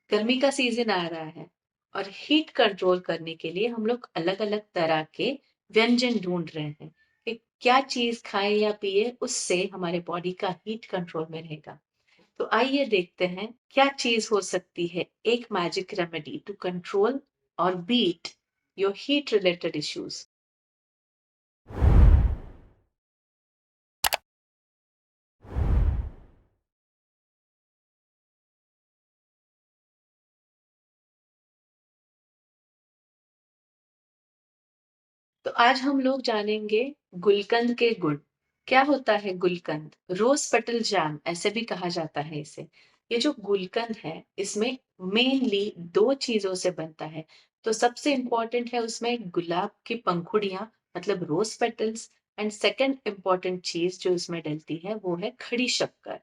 गर्मी का सीजन आ रहा है और हीट कंट्रोल करने के लिए हम लोग अलग अलग तरह के व्यंजन ढूंढ रहे हैं कि क्या चीज खाएं या पिए उससे हमारे बॉडी का हीट कंट्रोल में रहेगा। तो आइए देखते हैं क्या चीज हो सकती है एक मैजिक रेमेडी टू कंट्रोल और beat your heat related issues. तो आज हम लोग जानेंगे गुलकंद के गुण। क्या होता है गुलकंद? रोज पेटल जैम ऐसे भी कहा जाता है इसे। ये जो गुलकंद है इसमें मेनली दो चीजों से बनता है। तो सबसे इंपॉर्टेंट है उसमें गुलाब की पंखुड़ियां, मतलब rose petals. And second important चीज जो इसमें डलती है वो है खड़ी शक्कर,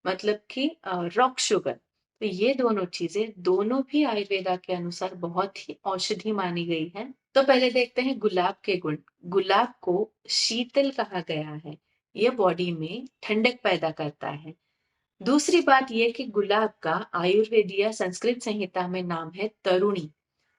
मतलब कि रॉक शुगर। तो ये दोनों चीजें दोनों भी आयुर्वेदा के अनुसार बहुत ही औषधि मानी गई है। तो पहले देखते हैं गुलाब के गुण। गुलाब को शीतल कहा गया है, यह बॉडी में ठंडक पैदा करता है। दूसरी बात यह कि गुलाब का आयुर्वेदीय संस्कृत संहिता में नाम है तरुणी।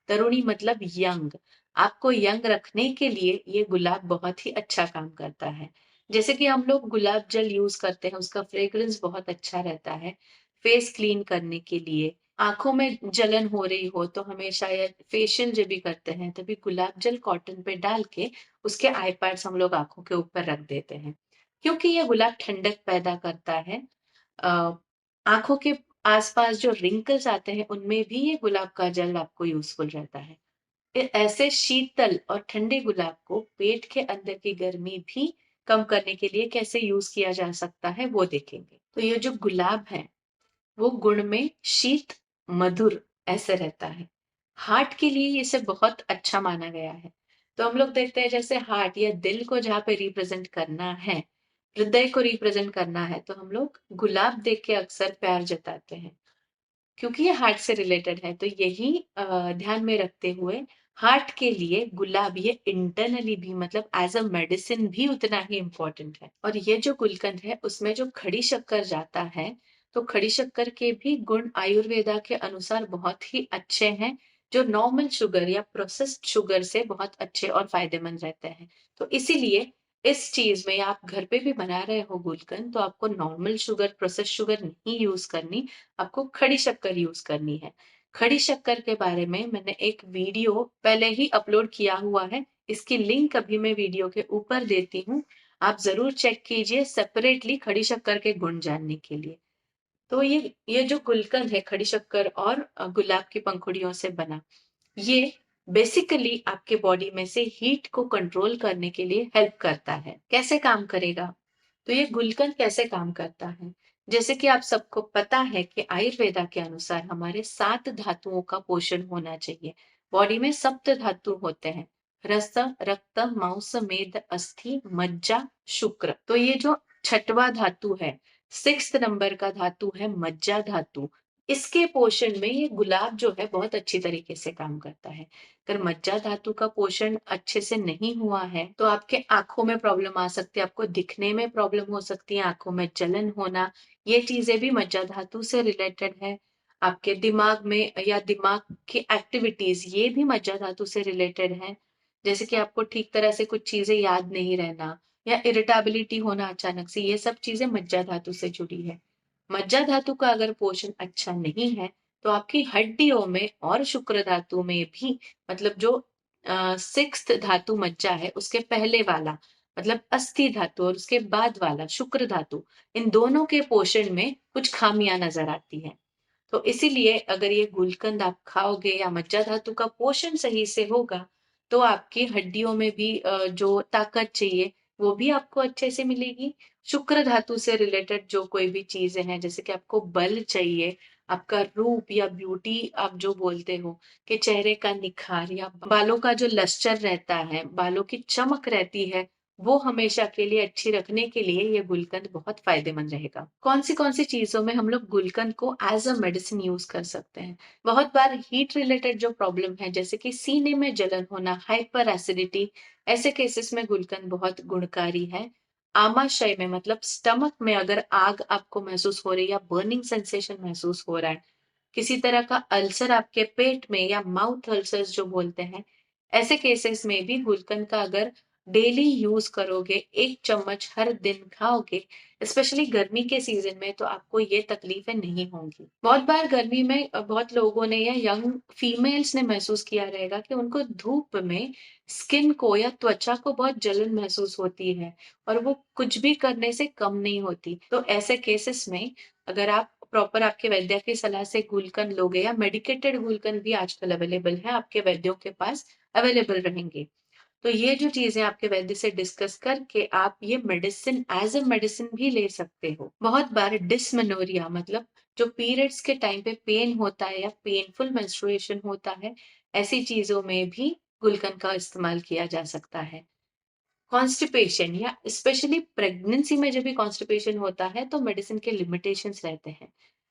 तरुणी मतलब यंग। आपको यंग रखने के लिए ये गुलाब बहुत ही अच्छा काम करता है। जैसे कि हम लोग गुलाब जल यूज करते हैं, उसका फ्रेग्रेंस बहुत अच्छा रहता है फेस क्लीन करने के लिए। आंखों में जलन हो रही हो तो हमें शायद फेशियल जब भी करते हैं तभी गुलाब जल कॉटन पे डाल के उसके आई पैड्स हम लोग आंखों के ऊपर रख देते हैं, क्योंकि यह गुलाब ठंडक पैदा करता है। अ, आंखों के आसपास जो रिंकल्स आते हैं उनमें भी ये गुलाब का जल आपको यूजफुल रहता है। ऐसे शीतल और ठंडे गुलाब को पेट के अंदर की गर्मी भी कम करने के लिए कैसे यूज किया जा सकता है वो देखेंगे। तो ये जो गुलाब है वो गुण में शीत मधुर ऐसे रहता है। हार्ट के लिए इसे बहुत अच्छा माना गया है। तो हम लोग देखते हैं जैसे हार्ट या दिल को जहाँ पे रिप्रेजेंट करना है, हृदय को रिप्रेजेंट करना है, तो हम लोग गुलाब देख के अक्सर प्यार जताते हैं, क्योंकि ये हार्ट से रिलेटेड है। तो यही ध्यान में रखते हुए हार्ट के लिए गुलाब ये इंटरनली भी, मतलब एज अ मेडिसिन भी उतना ही इम्पोर्टेंट है। और ये जो गुलकंद है उसमें जो खड़ी शक्कर जाता है, तो खड़ी शक्कर के भी गुण आयुर्वेदा के अनुसार बहुत ही अच्छे हैं, जो नॉर्मल शुगर या प्रोसेस्ड शुगर से बहुत अच्छे और फायदेमंद रहते हैं। तो इसीलिए इस चीज में आप घर पे भी बना रहे हो गुलकंद तो आपको नॉर्मल शुगर, प्रोसेस्ड शुगर नहीं यूज करनी, आपको खड़ी शक्कर यूज करनी है। खड़ी शक्कर के बारे में मैंने एक वीडियो पहले ही अपलोड किया हुआ है, इसकी लिंक अभी मैं वीडियो के ऊपर देती हूँ, आप जरूर चेक कीजिए सेपरेटली खड़ी शक्कर के गुण जानने के लिए। तो ये जो गुलकंद है खड़ी शक्कर और गुलाब की पंखुड़ियों से बना, ये बेसिकली आपके बॉडी में से हीट को कंट्रोल करने के लिए हेल्प करता है। कैसे काम करेगा? तो ये गुलकंद कैसे काम करता है? जैसे कि आप सबको पता है कि आयुर्वेदा के अनुसार हमारे 7 धातुओं का पोषण होना चाहिए। बॉडी में सप्त धातु होते हैं, रस, रक्त, मांस, मेद, अस्थि, मज्जा, शुक्र। तो ये जो छठवा धातु है, 6th नंबर का धातु है मज्जा धातु। इसके पोषण में ये गुलाब जो है बहुत अच्छी तरीके से काम करता है। अगर मज्जा धातु का पोषण अच्छे से नहीं हुआ है तो आपके आंखों में प्रॉब्लम आ सकती है, आपको दिखने में प्रॉब्लम हो सकती है, आंखों में जलन होना, ये चीजें भी मज्जा धातु से रिलेटेड है। आपके दिमाग में या दिमाग की एक्टिविटीज ये भी मज्जा धातु से रिलेटेड है। जैसे कि आपको ठीक तरह से कुछ चीजें याद नहीं रहना या इरिटेबिलिटी होना अचानक से, ये सब चीजें मज्जा धातु से जुड़ी है। मज्जा धातु का अगर पोषण अच्छा नहीं है तो आपकी हड्डियों में और शुक्र धातु में भी, मतलब जो 6th धातु मज्जा है उसके पहले वाला, मतलब अस्थि धातु, और उसके बाद वाला शुक्र धातु, इन दोनों के पोषण में कुछ खामियां नजर आती हैं। तो इसीलिए अगर ये गुलकंद आप खाओगे या मज्जा धातु का पोषण सही से होगा तो आपकी हड्डियों में भी जो ताकत चाहिए वो भी आपको अच्छे से मिलेगी। शुक्र धातु से रिलेटेड जो कोई भी चीजें हैं, जैसे कि आपको बल चाहिए, आपका रूप या ब्यूटी आप जो बोलते हो कि चेहरे का निखार या बालों का जो लश्चर रहता है, बालों की चमक रहती है, वो हमेशा के लिए अच्छी रखने के लिए ये गुलकंद बहुत फायदेमंद रहेगा। कौन सी चीजों में हम लोग गुलकंद को एज अ मेडिसिन यूज कर सकते हैं? बहुत बार हीट रिलेटेड जो प्रॉब्लम है, जैसे कि सीने में जलन होना, हाइपर एसिडिटी, ऐसे केसेस में गुलकंद बहुत गुणकारी है। आमाशय में, मतलब स्टमक में अगर आग आपको महसूस हो रही है या बर्निंग सेंसेशन महसूस हो रहा है, किसी तरह का अल्सर आपके पेट में या माउथ अल्सर्स जो बोलते हैं, ऐसे केसेस में भी गुलकंद का अगर डेली यूज करोगे, 1 चम्मच हर दिन खाओगे, स्पेशली गर्मी के सीजन में, तो आपको ये तकलीफें नहीं होंगी। बहुत बार गर्मी में बहुत लोगों ने या यंग फीमेल्स ने महसूस किया रहेगा कि उनको धूप में स्किन को या त्वचा को बहुत जलन महसूस होती है और वो कुछ भी करने से कम नहीं होती। तो ऐसे केसेस में अगर आप प्रॉपर आपके वैद्य की सलाह से गुलकंद लोगे, या मेडिकेटेड गुलकंद भी आजकल अवेलेबल है, आपके वैद्यों के पास अवेलेबल रहेंगे। तो ये जो चीजें आपके वैद्य से डिस्कस करके आप ये मेडिसिन एज अ मेडिसिन भी ले सकते हो। बहुत बार डिस्मेनोरिया मतलब जो पीरियड्स के टाइम पे पेन होता है या पेनफुल मेंस्ट्रुएशन होता है, ऐसी चीजों में भी गुलकंद का इस्तेमाल किया जा सकता है। कॉन्स्टिपेशन या स्पेशली प्रेगनेंसी में जब भी कॉन्स्टिपेशन होता है तो मेडिसिन के लिमिटेशंस रहते हैं।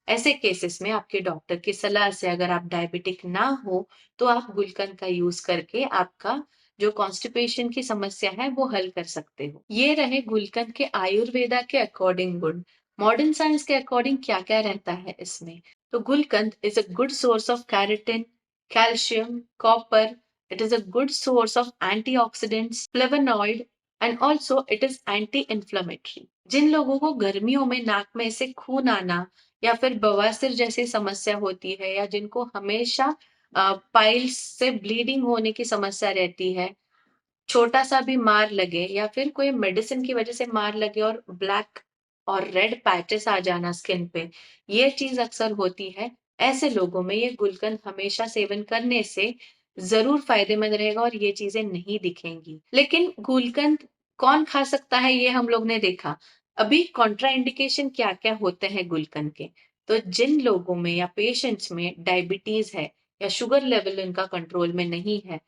ऐसे केसेस में आपके डॉक्टर की सलाह से, अगर आप डायबिटिक ना हो, तो आप गुलकंद का यूज करके आपका जो कॉन्स्टिपेशन की समस्या है वो हल कर सकते हो। ये रहे गुलकंद के आयुर्वेदा के अकॉर्डिंग गुण। मॉडर्न साइंस के अकॉर्डिंग क्या क्या रहता है इसमें? तो gulkand is a good source of carotene, calcium, copper. It is a good source of antioxidants, flavonoid, and also it is anti-inflammatory। जिन लोगों को गर्मियों में नाक में से खून आना या फिर बवासीर जैसी समस्या होती है, या जिनको हमेशा पाइल्स से ब्लीडिंग होने की समस्या रहती है, छोटा सा भी मार लगे या फिर कोई मेडिसिन की वजह से मार लगे और ब्लैक और रेड पैचेस आ जाना स्किन पे, ये चीज अक्सर होती है। ऐसे लोगों में ये गुलकंद हमेशा सेवन करने से जरूर फायदेमंद रहेगा और ये चीजें नहीं दिखेंगी। लेकिन गुलकंद कौन खा सकता है, ये हम लोग ने देखा। अभी कॉन्ट्रा इंडिकेशन क्या क्या होते हैं गुलकंद के? तो जिन लोगों में या पेशेंट्स में डायबिटीज है या शुगर लेवल उनका कंट्रोल में नहीं है,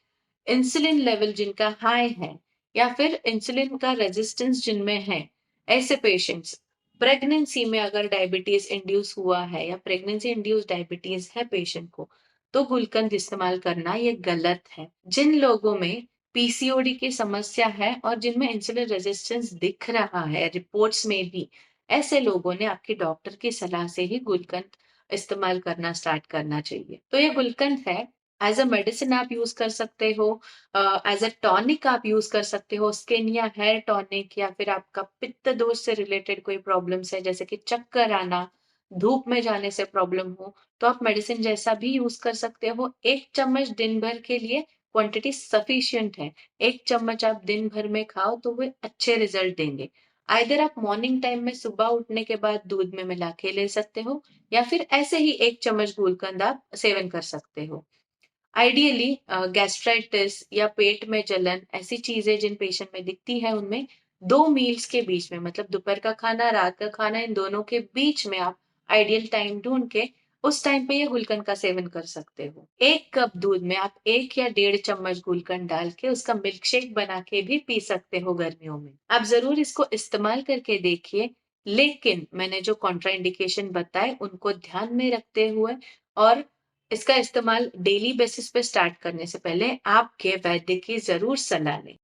इंसुलिन लेवल जिनका हाई है, या फिर इंसुलिन का रेजिस्टेंस जिनमें है, ऐसे पेशेंट्स, प्रेगनेंसी में अगर डायबिटीज इंड्यूस हुआ है या प्रेगनेंसी इंड्यूस डायबिटीज है पेशेंट को, तो गुलकंद इस्तेमाल करना ये गलत है। जिन लोगों में पीसीओडी की समस्या है और जिनमें इंसुलिन रेजिस्टेंस दिख रहा है रिपोर्ट्स में भी, ऐसे लोगों ने आपके डॉक्टर की सलाह से ही गुलकंद इस्तेमाल करना स्टार्ट करना चाहिए। तो ये गुलकंद है, एज अ मेडिसिन आप यूज कर सकते हो, एज अ टॉनिक आप यूज कर सकते हो, स्किन या हेयर टॉनिक, या फिर आपका पित्त दोष से रिलेटेड कोई प्रॉब्लम्स है जैसे कि चक्कर आना, धूप में जाने से प्रॉब्लम हो, तो आप मेडिसिन जैसा भी यूज कर सकते हो। 1 चम्मच दिन भर के लिए क्वांटिटी सफिशिएंट है। 1 चम्मच आप दिन भर में खाओ तो वे अच्छे रिजल्ट देंगे। आइदर आप मॉर्निंग टाइम में सुबह उठने के बाद दूध में मिला के ले सकते हो, या फिर ऐसे ही 1 चम्मच गुलकंद आप सेवन कर सकते हो। आइडियली गैस्ट्राइटिस या पेट में जलन, ऐसी चीजें जिन पेशेंट में दिखती है, उनमें 2 मील्स के बीच में, मतलब दोपहर का खाना, रात का खाना, इन दोनों के बीच में आप आइडियल टाइम ढूंढ के उस टाइम पे ये गुलकंद का सेवन कर सकते हो। 1 कप दूध में आप 1 या 1.5 चम्मच गुलकंद डाल के उसका मिल्क शेक बना के भी पी सकते हो गर्मियों में। आप जरूर इसको इस्तेमाल करके देखिए, लेकिन मैंने जो कॉन्ट्राइंडिकेशन बताए उनको ध्यान में रखते हुए, और इसका इस्तेमाल डेली बेसिस पे स्टार्ट करने से पहले आपके वैद्य की जरूर सलाह लें।